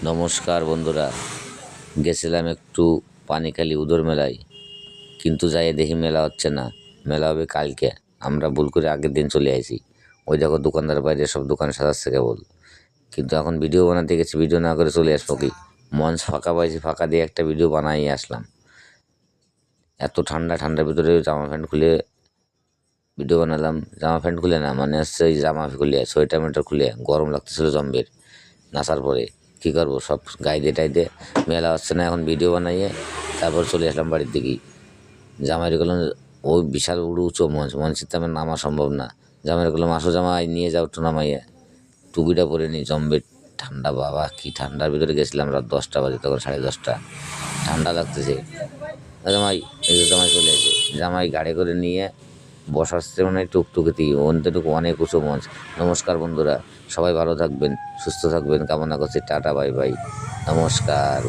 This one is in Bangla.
নমস্কার বন্ধুরা, গেছিলাম একটু পানিখালি উদর মেলায়, কিন্তু যাই দেখি মেলা হচ্ছে না। মেলা হবে কালকে। আমরা ভুল করে আগের দিন চলে আসি। ওই দেখো দোকানদার বাইরে সব দোকান সাজাচ্ছে কেবল, কিন্তু এখন ভিডিও বানাতে গেছি, ভিডিও না করে চলে আসবো কি? মঞ্চ ফাঁকা পাইছি, ফাঁকা দিয়ে একটা ভিডিও বানাই আসলাম। এত ঠান্ডা, ঠান্ডার ভিতরে জামা প্যান্ট খুলে ভিডিও বানালাম। জামা প্যান্ট খুলে না, মানে হচ্ছে ওই জামা খুলে সোয়েটার মেটার খুলে, গরম লাগতেছিল জম্বের। নাচার পরে কী করবো, সব গাইদে টাইদে মেলা হচ্ছে না, এখন ভিডিও বানাইয়ে তারপর চলে আসলাম বাড়ির দিকেই। জামাইরে বললাম, ওই বিশাল উঁচু মঞ্চ, মঞ্চের তো আমার নামা সম্ভব না। জামাইরে বললাম, আসো জামাই নিয়ে যাও একটু নামাইয়া। টুপিটা পরে নি, জম্বের ঠান্ডা, বাবা কি ঠান্ডার ভিতরে গেছিলাম। রাত 10টা বাজে, তখন 10:30, ঠান্ডা লাগতেছে। জামাই, এই যে জামাই চলে এসে, জামাই গাড়ি করে নিয়ে বসাচ্ছে মানে টুকটুকিতে, অন্তটুকু অনেক উঁচু মঞ্চ। নমস্কার বন্ধুরা, সবাই ভালো থাকবেন, সুস্থ থাকবেন কামনা করছি। টাটা, বাই বাই, নমস্কার।